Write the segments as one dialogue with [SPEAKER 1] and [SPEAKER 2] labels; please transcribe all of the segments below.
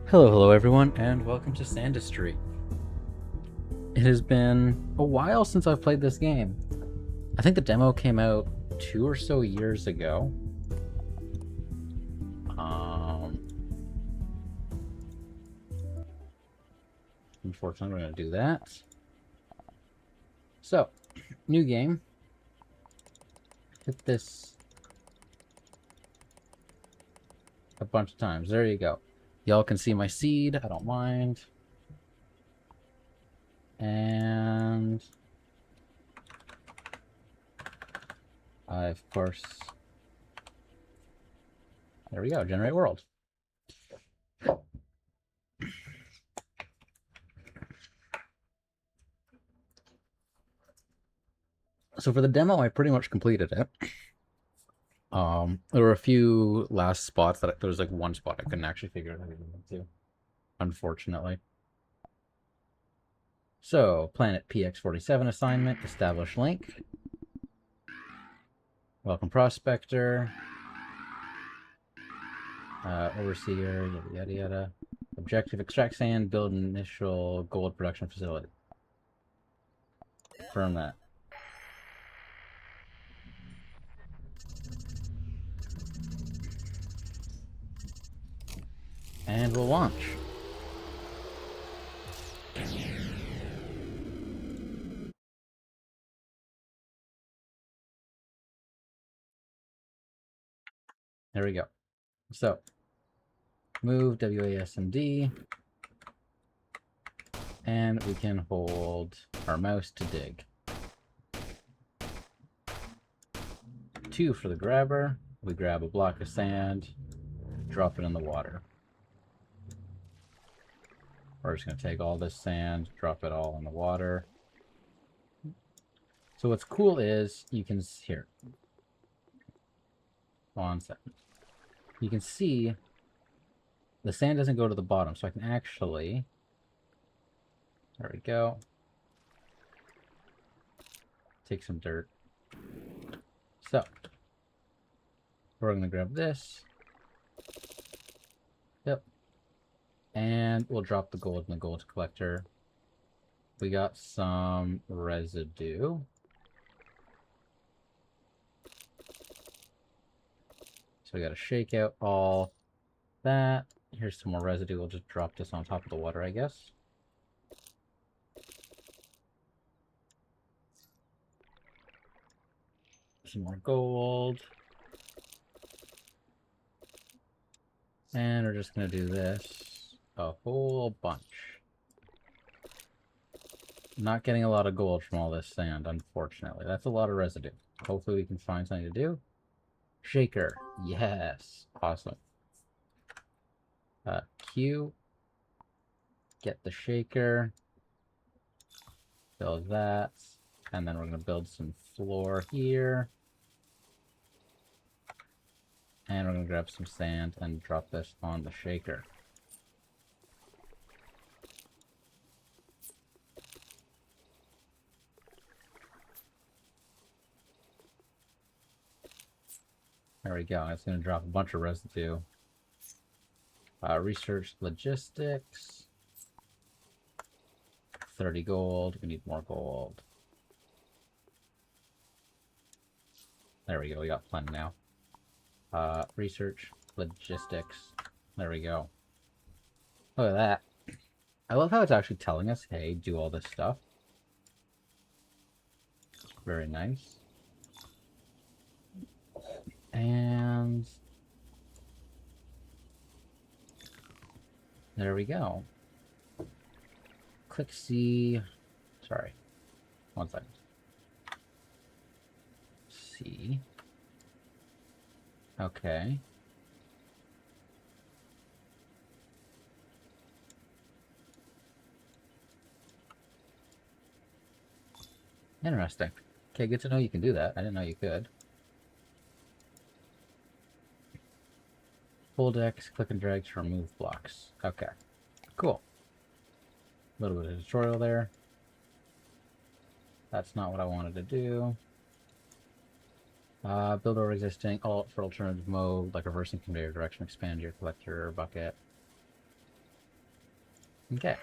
[SPEAKER 1] Hello everyone, and welcome to Sandustry. It has been a while since I've played this game. I think the demo came out 2 or so years ago. Um, Unfortunately, we're going to do that. So, new game. Hit this a bunch of times. There you go. Y'all can see my seed. I don't mind. And of course, there we go. Generate world. So for the demo, I pretty much completed it. There were a few last spots there was like one spot I couldn't actually figure out how to get into, unfortunately. So, Planet PX47 assignment, establish link. Welcome Prospector. Overseer, yada yada yada. Objective, extract sand, build an initial gold production facility. Confirm that. And we'll launch. There we go. So, move WASD, and we can hold our mouse to dig. 2 for the grabber. We grab a block of sand, drop it in the water. We're just going to take all this sand, drop it all in the water. So what's cool is you can here. 1 second. You can see the sand doesn't go to the bottom, so I can actually. There we go. Take some dirt. So we're going to grab this. Yep. And we'll drop the gold in the gold collector. We got some residue. So we got to shake out all that. Here's some more residue. We'll just drop this on top of the water, I guess. Some more gold. And we're just going to do this a whole bunch. Not getting a lot of gold from all this sand, unfortunately. That's a lot of residue. Hopefully we can find something to do. Shaker. Yes. Awesome. Q. Get the shaker. Build that. And then we're going to build some floor here. And we're going to grab some sand and drop this on the shaker. There we go. It's going to drop a bunch of residue. Research logistics. 30 gold. We need more gold. There we go. We got plenty now. Research logistics. There we go. Look at that. I love how it's actually telling us, hey, do all this stuff. Very nice. And there we go. Click C. Sorry. 1 second. C. Okay. Interesting. Okay, good to know you can do that. I didn't know you could. Hold X, click and drag to remove blocks. Okay. Cool. A little bit of tutorial there. That's not what I wanted to do. Build over existing alt for alternative mode, like reversing conveyor direction, expand your collector bucket. Okay.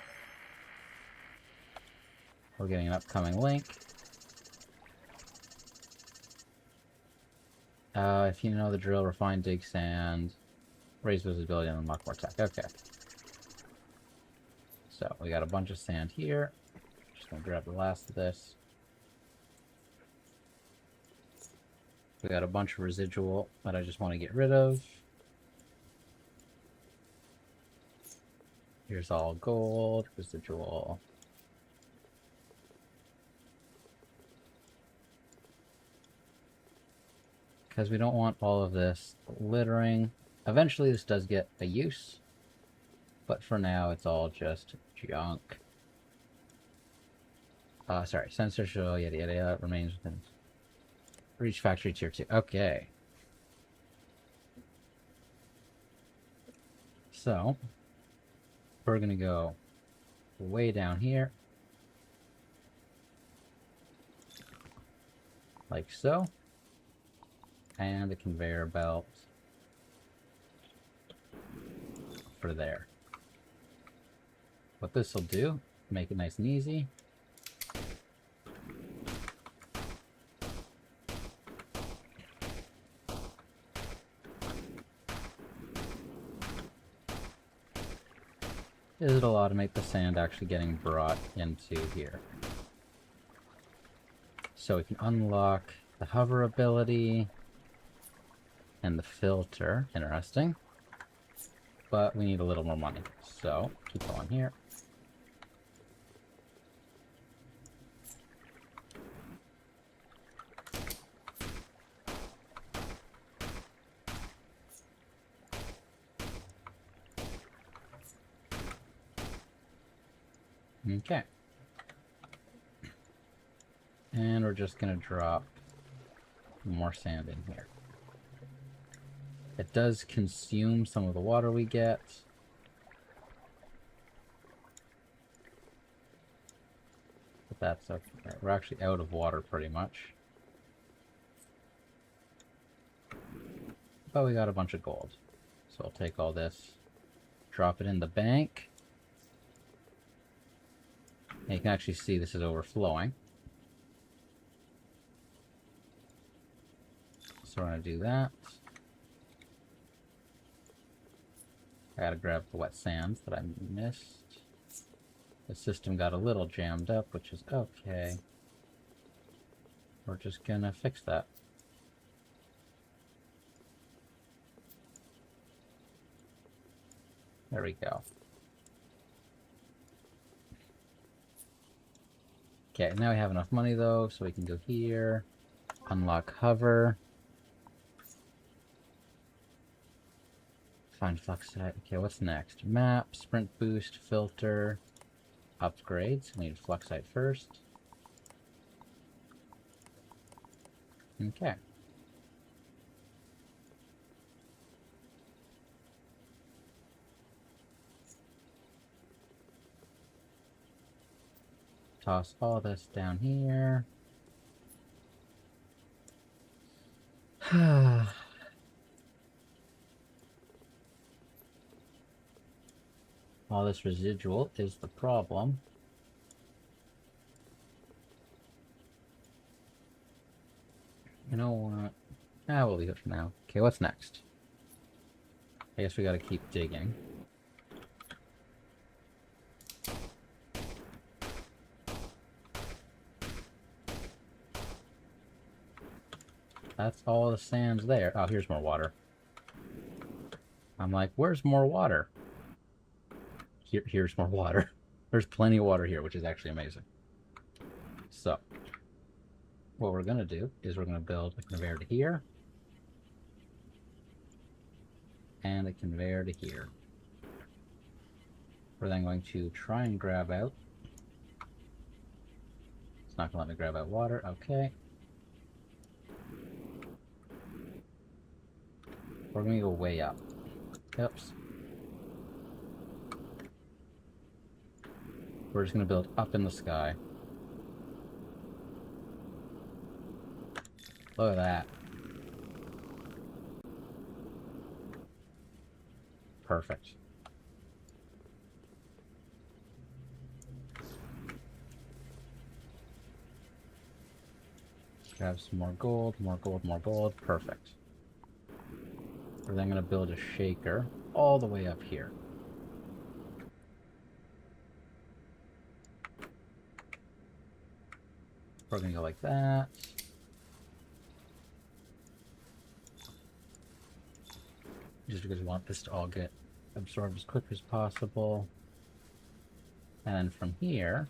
[SPEAKER 1] We're getting an upcoming link. If you know the drill, refine, dig sand, raise visibility, and unlock more tech. Okay. So, we got a bunch of sand here. Just gonna grab the last of this. We got a bunch of residual that I just want to get rid of. Here's all gold, residual. Because we don't want all of this littering. Eventually this does get a use, but for now it's all just junk. Sorry, sensor show, yada yada yada, remains within reach factory tier 2. Okay. So, we're gonna go way down here. Like so. And a conveyor belt for there. What this will do, make it nice and easy. It'll automate the sand actually getting brought into here. So we can unlock the hover ability and the filter. Interesting. But we need a little more money. So, keep going here. Okay. And we're just gonna drop more sand in here. It does consume some of the water we get. But that's okay. We're actually out of water pretty much. But we got a bunch of gold. So I'll take all this, drop it in the bank. And you can actually see this is overflowing. So we're going to do that. I gotta grab the wet sands that I missed. The system got a little jammed up, which is okay. We're just gonna fix that. There we go. Okay, now we have enough money though, so we can go here, unlock hover, find fluxite. Okay, what's next? Map, sprint boost, filter, upgrades. We need fluxite first. Okay. Toss all this down here. All this residual is the problem. You know what? We'll leave it for now. Okay, what's next? I guess we gotta keep digging. That's all the sand's there. Oh, here's more water. I'm like, where's more water? Here's more water. There's plenty of water here, which is actually amazing. So, what we're gonna do is we're gonna build a conveyor to here. And a conveyor to here. We're then going to try and grab out. It's not gonna let me grab out water. Okay. We're gonna go way up. Oops. We're just gonna build up in the sky. Look at that. Perfect. Grab some more gold, more gold, more gold. Perfect. We're then going to build a shaker all the way up here. We're going to go like that. Just because we want this to all get absorbed as quick as possible. And then from here,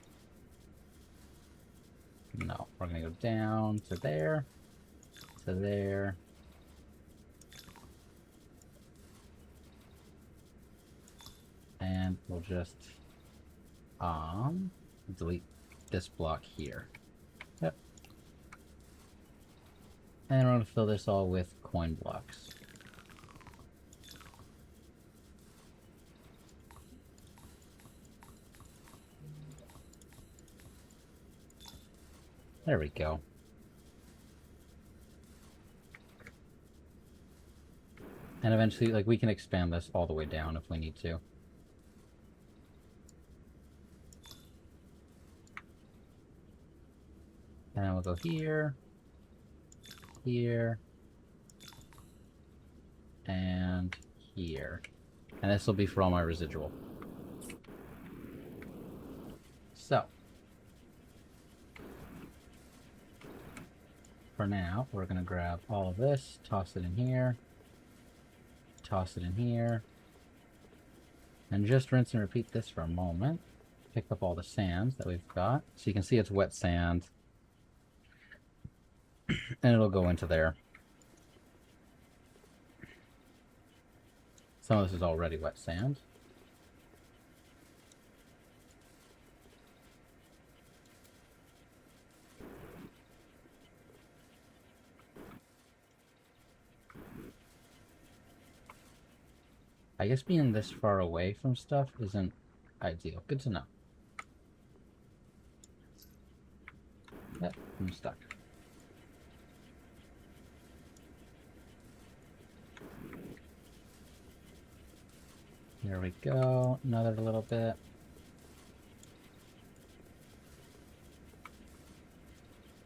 [SPEAKER 1] no, we're going to go down to there, to there. And we'll just delete this block here. Yep. And we're going to fill this all with coin blocks. There we go. And eventually, like, we can expand this all the way down if we need to. And then we'll go here, here, and here. And this will be for all my residual. So, for now, we're going to grab all of this, toss it in here, toss it in here, and just rinse and repeat this for a moment. Pick up all the sand that we've got. So you can see it's wet sand. And it'll go into there. Some of this is already wet sand. I guess being this far away from stuff isn't ideal. Good to know. Yep, I'm stuck. There we go. Another little bit.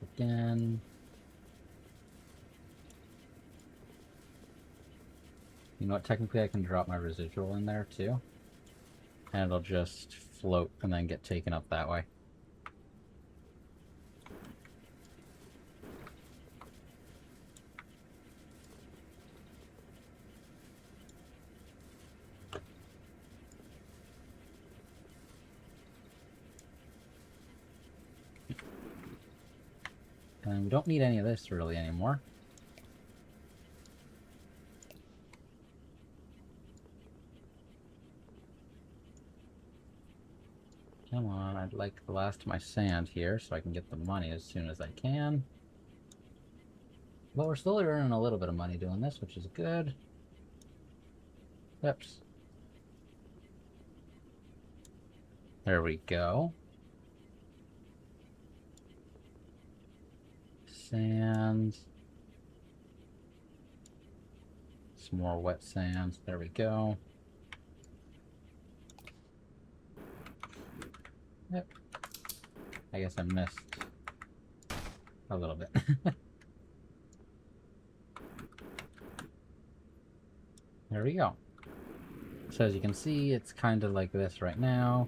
[SPEAKER 1] Again. You know what? Technically, I can drop my residual in there too. And it'll just float and then get taken up that way. And we don't need any of this really anymore. Come on, I'd like the last of my sand here so I can get the money as soon as I can. But we're still earning a little bit of money doing this, which is good. Oops. There we go. Sand. Some more wet sand. There we go. Yep. I guess I missed a little bit. There we go. So as you can see, it's kind of like this right now.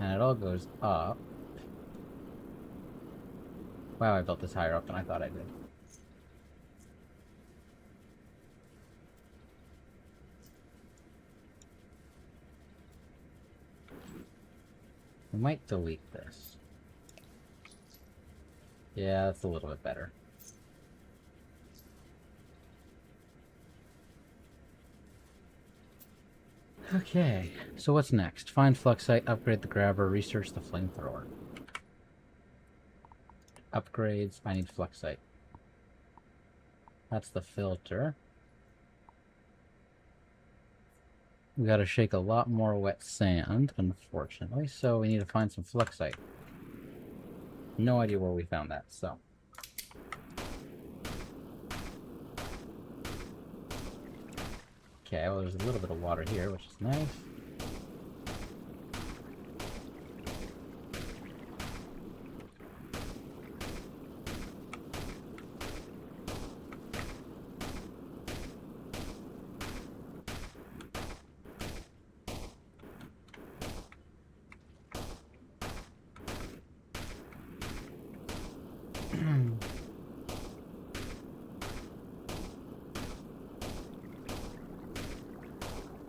[SPEAKER 1] And it all goes up. Wow, I built this higher up than I thought I did. We might delete this. Yeah, that's a little bit better. Okay, so what's next? Find fluxite, upgrade the grabber, research the flamethrower. Upgrades, I need fluxite. That's the filter. We gotta shake a lot more wet sand, unfortunately, so we need to find some fluxite. No idea where we found that, so. Okay, well there's a little bit of water here, which is nice.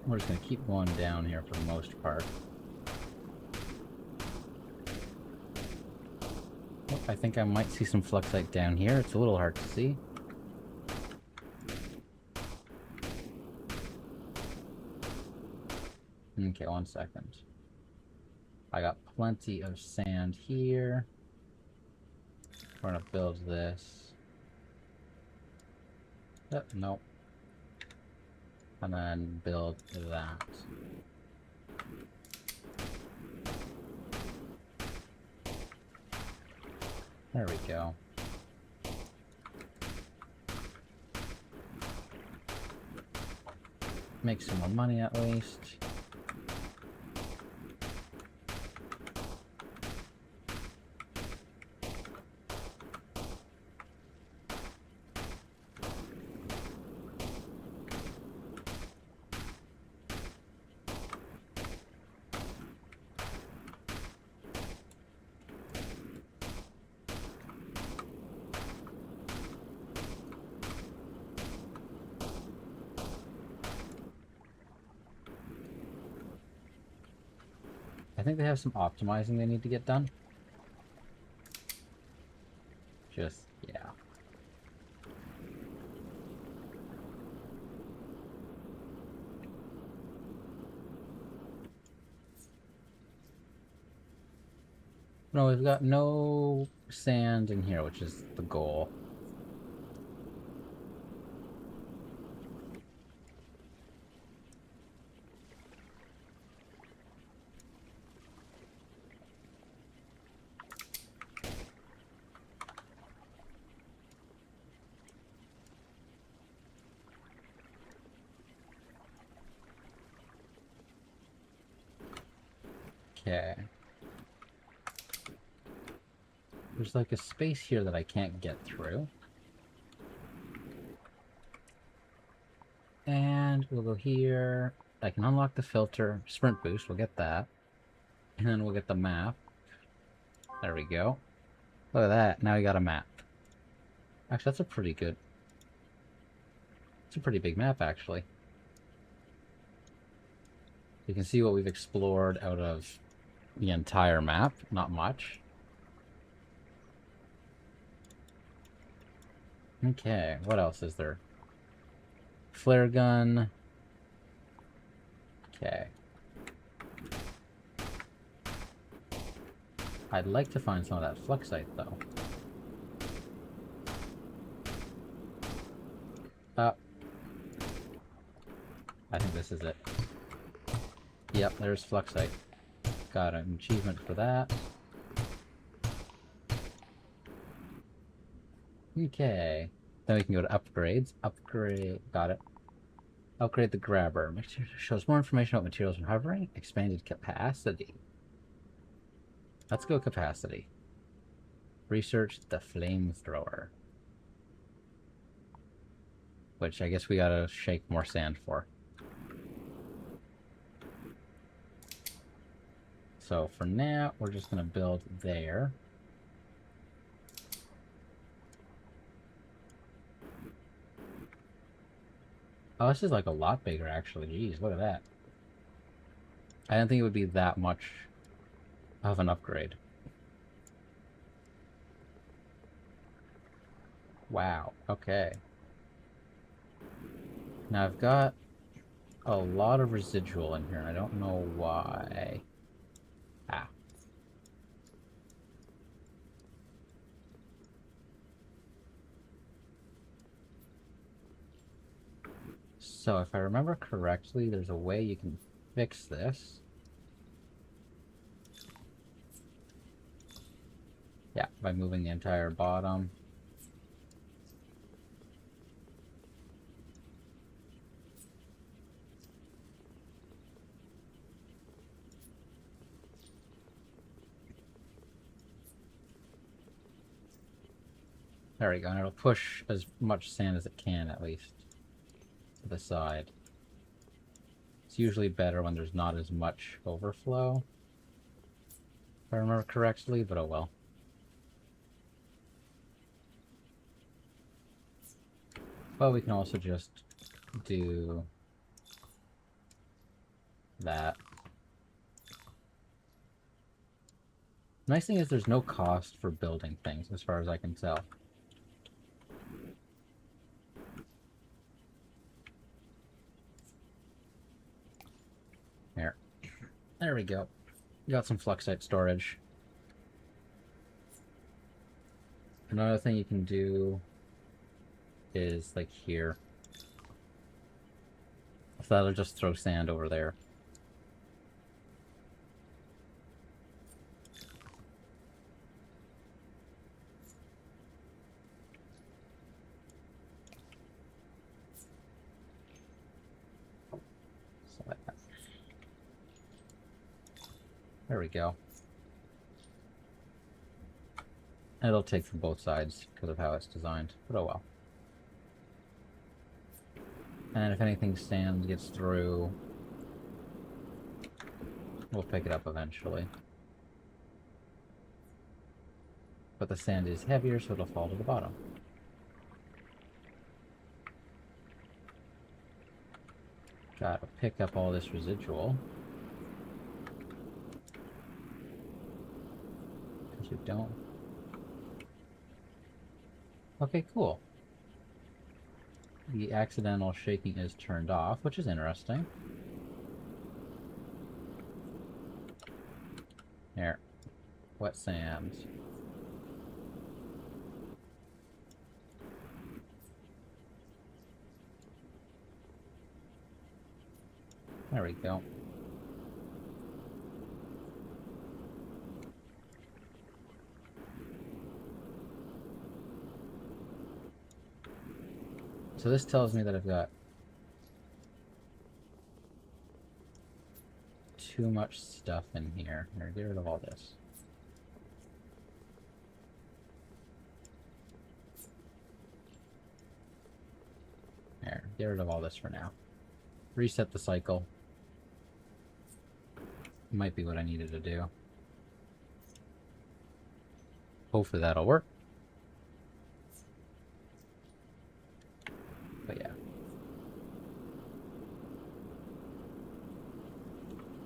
[SPEAKER 1] We're just gonna keep going down here for the most part. Oh, I think I might see some fluxite down here. It's a little hard to see. Okay, 1 second. I got plenty of sand here. We're gonna build this. Oh, nope. And then build that. There we go. Make some more money at least. I think they have some optimizing they need to get done. Just, yeah. No, we've got no sand in here, which is the goal. Okay. There's like a space here that I can't get through. And we'll go here. I can unlock the filter. Sprint boost, we'll get that. And then we'll get the map. There we go. Look at that, now we got a map. Actually, that's a pretty good... It's a pretty big map, actually. You can see what we've explored out of the entire map. Not much. Okay, what else is there? Flare gun. Okay. I'd like to find some of that fluxite, though. I think this is it. Yep, there's fluxite. Got an achievement for that. Okay. Then we can go to upgrades. Upgrade. Got it. Upgrade the grabber. Shows more information about materials when hovering. Expanded capacity. Let's go capacity. Research the flamethrower. Which I guess we gotta shake more sand for. So for now, we're just gonna build there. Oh, this is like a lot bigger actually. Jeez, look at that. I didn't think it would be that much of an upgrade. Wow, okay. Now I've got a lot of residual in here. I don't know why. Ah. So if I remember correctly, there's a way you can fix this. Yeah, by moving the entire bottom. There we go, and it'll push as much sand as it can, at least, to the side. It's usually better when there's not as much overflow, if I remember correctly, but oh well. But we can also just do that. Nice thing is there's no cost for building things, as far as I can tell. Here. There we go. Got some fluxite storage. Another thing you can do is like here. So that'll just throw sand over there. So like that. There we go. It'll take from both sides because of how it's designed, but oh well. And if anything sand gets through, we'll pick it up eventually. But the sand is heavier, so it'll fall to the bottom. Gotta pick up all this residual. Because we don't. Okay, cool. The accidental shaking is turned off, which is interesting. Here. Wet sand. There we go. So this tells me that I've got too much stuff in here. Here, get rid of all this. There, get rid of all this for now. Reset the cycle. Might be what I needed to do. Hopefully that'll work. But yeah.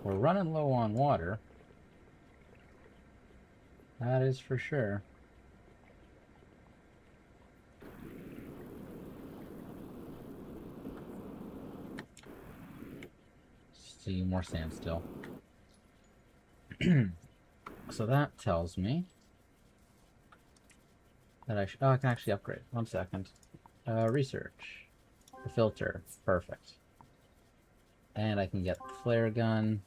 [SPEAKER 1] We're running low on water. That is for sure. See more sand still. So that tells me that I should... Oh, I can actually upgrade. 1 second. Research. The filter. Perfect. And I can get the flare gun.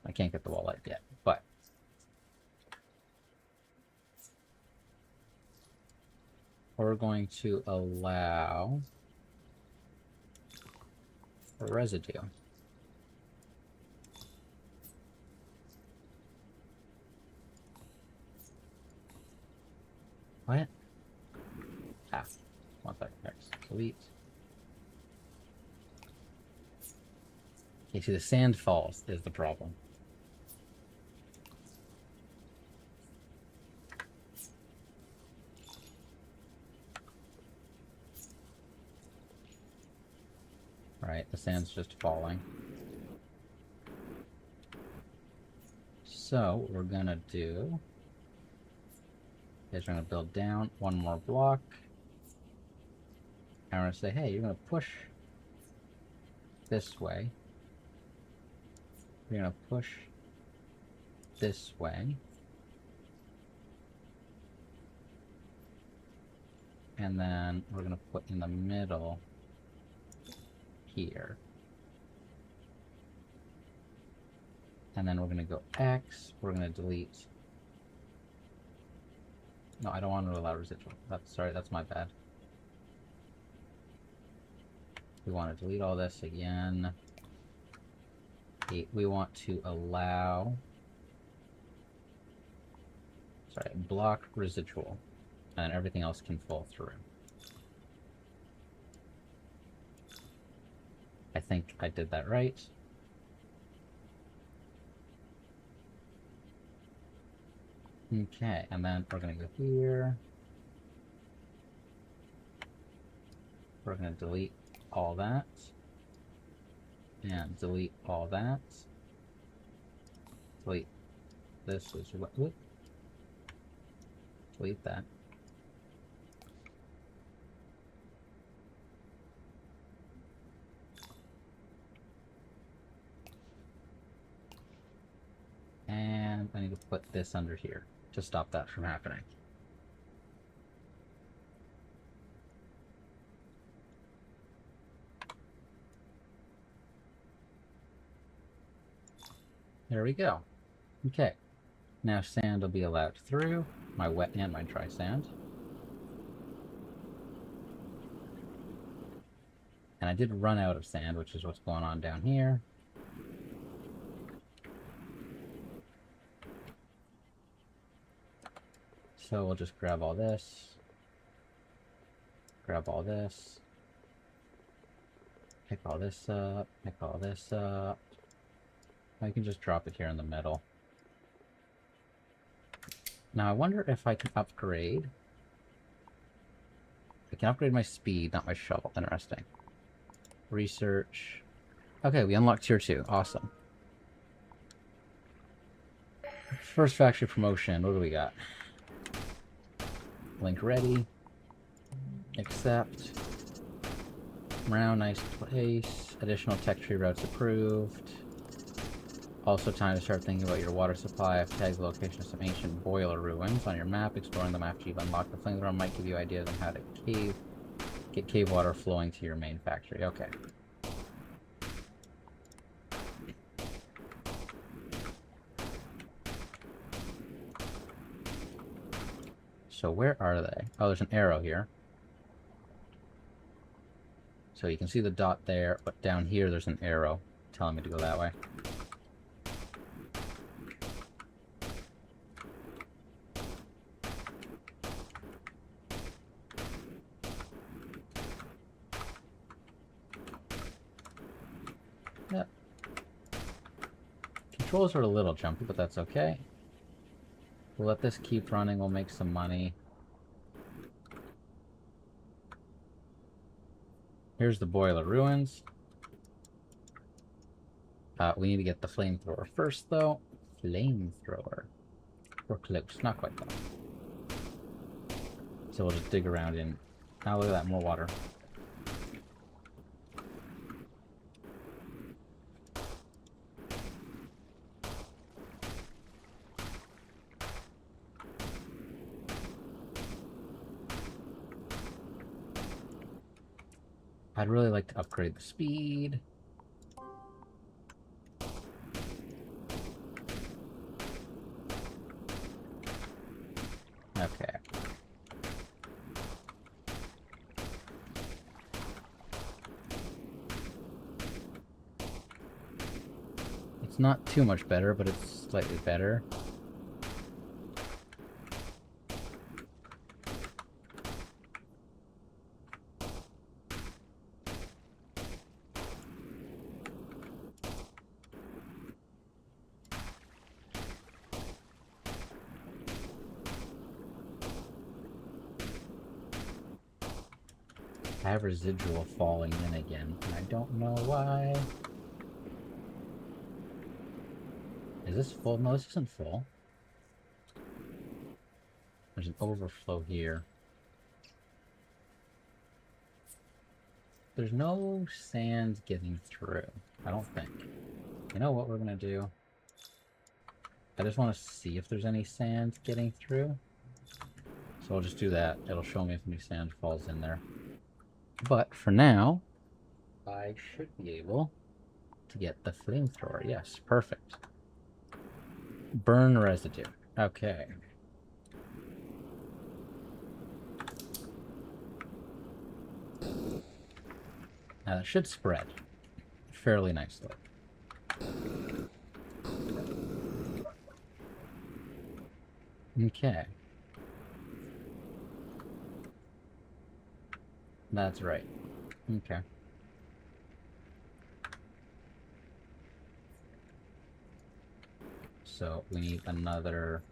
[SPEAKER 1] I can't get the wall light yet, but... we're going to allow... a residue. What? Ah. 1 second. Next. Delete. Okay, see, the sand falls is the problem. Right, the sand's just falling. So, what we're gonna do is we're gonna build down 1 more block. And we're gonna say, hey, you're gonna push this way. You're gonna push this way. And then we're gonna put in the middle here. And then we're gonna go X, we're gonna delete. No, I don't want to allow residual. Sorry, that's my bad. We want to delete all this again. We want to allow... sorry, block residual. And everything else can fall through. I think I did that right. Okay, and then we're going to go here. We're going to delete all that. And delete all that. Delete this as well. Whoop. Delete that. And I need to put this under here to stop that from happening. There we go. Okay. Now sand will be allowed through, my wet and my dry sand. And I did run out of sand, which is what's going on down here. So we'll just grab all this. Grab all this. Pick all this up. Pick all this up. I can just drop it here in the middle. Now I wonder if I can upgrade. I can upgrade my speed, not my shovel. Interesting. Research. Okay, we unlocked tier 2. Awesome. First factory promotion. What do we got? Link ready. Accept. Round, nice place. Additional tech tree routes approved. Also time to start thinking about your water supply. I've tagged the location of some ancient boiler ruins on your map. Exploring them after you've unlocked the flamethrower might give you ideas on how to get cave water flowing to your main factory. Okay. So where are they? Oh, there's an arrow here. So you can see the dot there, but down here there's an arrow telling me to go that way. Yep. Controls are a little jumpy, but that's okay. We'll let this keep running, we'll make some money. Here's the boiler ruins. We need to get the flamethrower first, though. Flamethrower. We're close, not quite though. So we'll just dig around in. Now look at that, more water. I'd really like to upgrade the speed. Okay. It's not too much better, but it's slightly better. I have residual falling in again, and I don't know why. Is this full? No, this isn't full. There's an overflow here. There's no sand getting through, I don't think. You know what we're gonna do? I just want to see if there's any sand getting through. So I'll just do that. It'll show me if any sand falls in there. But for now, I should be able to get the flamethrower. Yes, perfect. Burn residue. Okay. Now that should spread fairly nicely. Okay. That's right. Okay. So we need another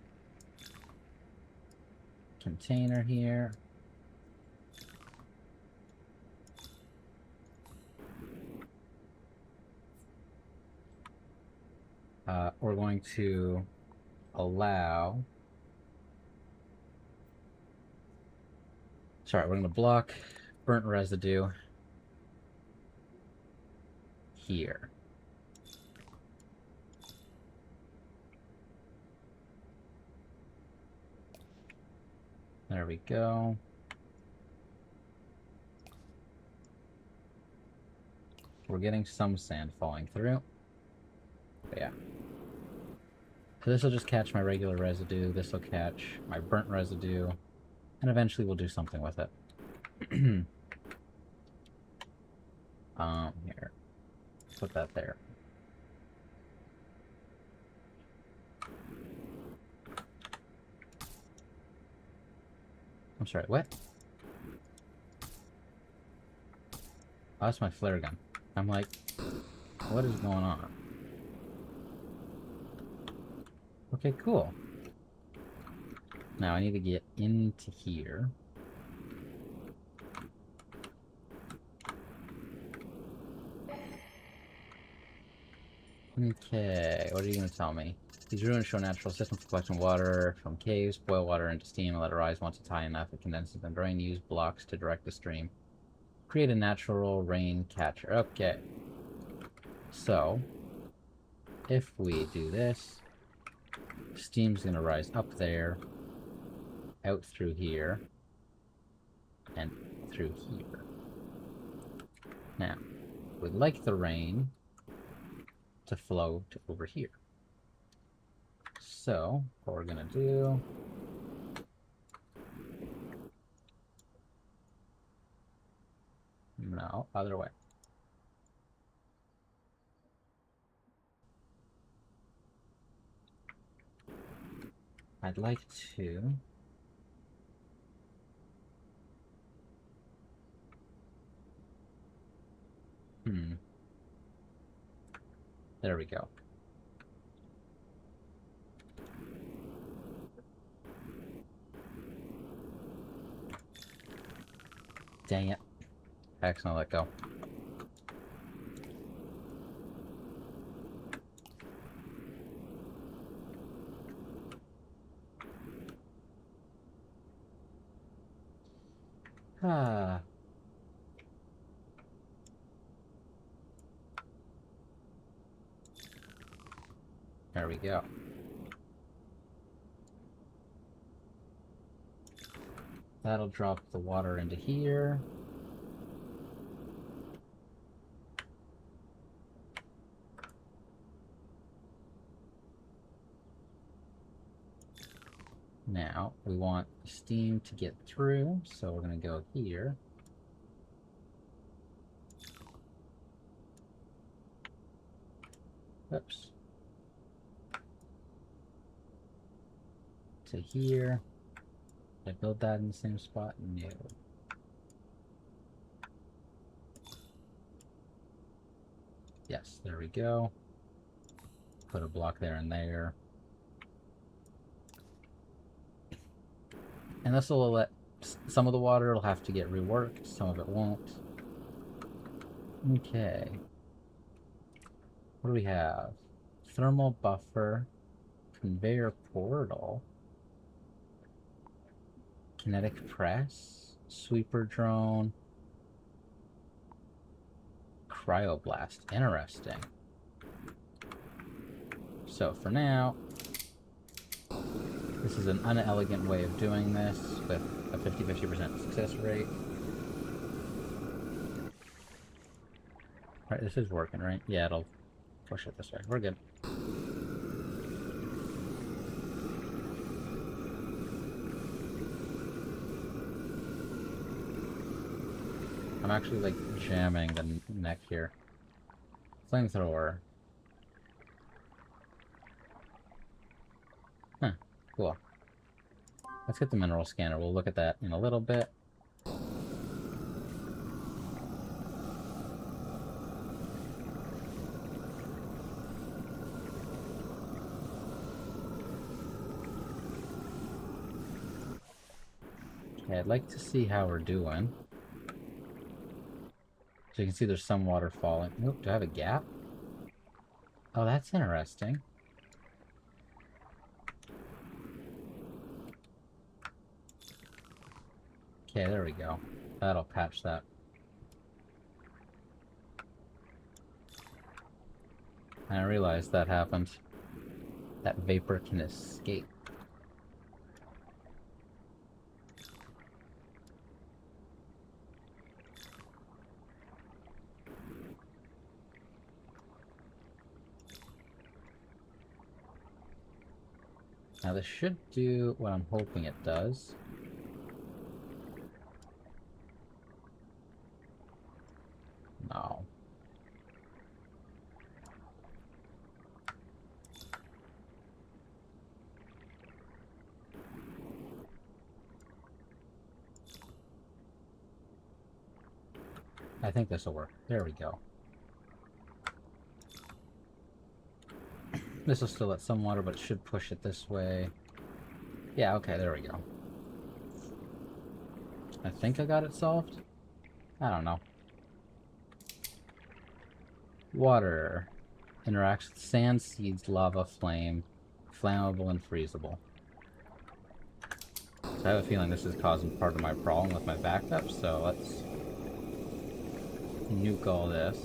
[SPEAKER 1] container here. we're going to allow... Sorry, we're going to block burnt residue here. There we go. We're getting some sand falling through. But yeah. So this will just catch my regular residue. This will catch my burnt residue. And eventually we'll do something with it. Here. Put that there. I'm sorry, what? Oh, that's my flare gun. I'm like, what is going on? Okay, cool. Now I need to get into here. Okay, what are you going to tell me? These ruins show natural systems for collecting water from caves. Boil water into steam and let it rise. Once it's high enough, it condenses and drain. Use blocks to direct the stream. Create a natural rain catcher. Okay. So, if we do this, steam's going to rise up there, out through here, and through here. Now, we'd like the rain to flow to over here. So, what we're going to do... No, other way. I'd like to... There we go. Dang it. I accidentally let go. Ah. There we go. That'll drop the water into here. Now, we want steam to get through, so we're going to go here. Oops. To here. Did I build that in the same spot? No. Yes, there we go. Put a block there and there. And this will let some of the water will have to get reworked, some of it won't. Okay. What do we have? Thermal buffer, conveyor portal, kinetic press, sweeper drone, cryoblast. Interesting. So for now, this is an unelegant way of doing this with a 50% success rate. Alright, this is working, right? Yeah, it'll push it this way. We're good. I'm actually, like, jamming the neck here. Flamethrower. Huh, cool. Let's get the mineral scanner. We'll look at that in a little bit. Okay, I'd like to see how we're doing. So you can see there's some water falling. Oop, do I have a gap? Oh, that's interesting. Okay, there we go. That'll patch that. I realized that happened. That vapor can escape. Now this should do what I'm hoping it does. No. I think this will work. There we go. This will still let some water, but it should push it this way. Yeah, okay, there we go. I think I got it solved. I don't know. Water interacts with sand, seeds, lava, flame, flammable, and freezable. So I have a feeling this is causing part of my problem with my backup, so let's nuke all this.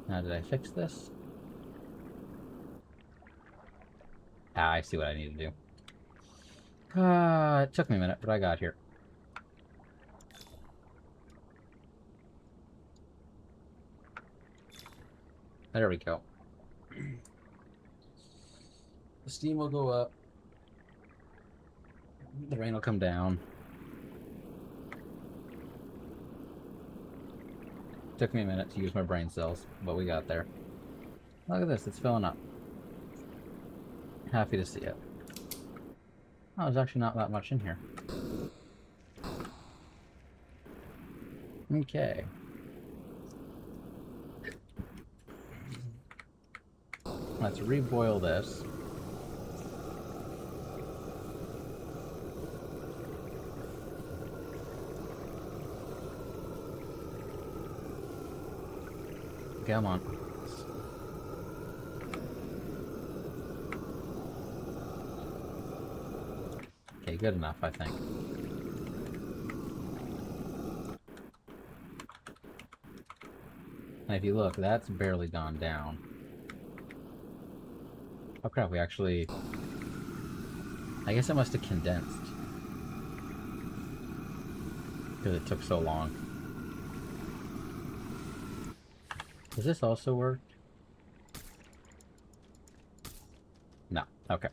[SPEAKER 1] Now, did I fix this? Ah, I see what I need to do. It took me a minute, but I got here. There we go. The steam will go up. The rain will come down. Took me a minute to use my brain cells, but we got there. Look at this, it's filling up. Happy to see it. Oh, there's actually not that much in here. Okay. Let's reboil this. Come on. Okay, good enough, I think. And if you look, that's barely gone down. Oh crap, we actually... I guess it must have condensed. Because it took so long. Does this also work? No. Okay.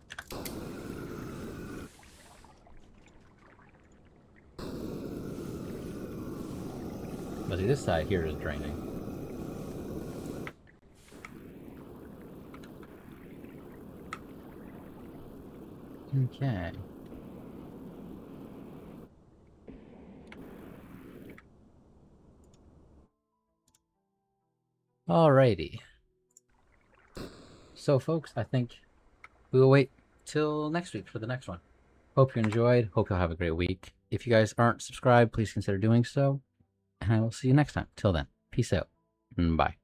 [SPEAKER 1] But see, this side here is draining. Okay. Alrighty. So, folks, I think we will wait till next week for the next one. Hope you enjoyed. Hope you'll have a great week. If you guys aren't subscribed, please consider doing so. And I will see you next time. Till then, peace out. And bye.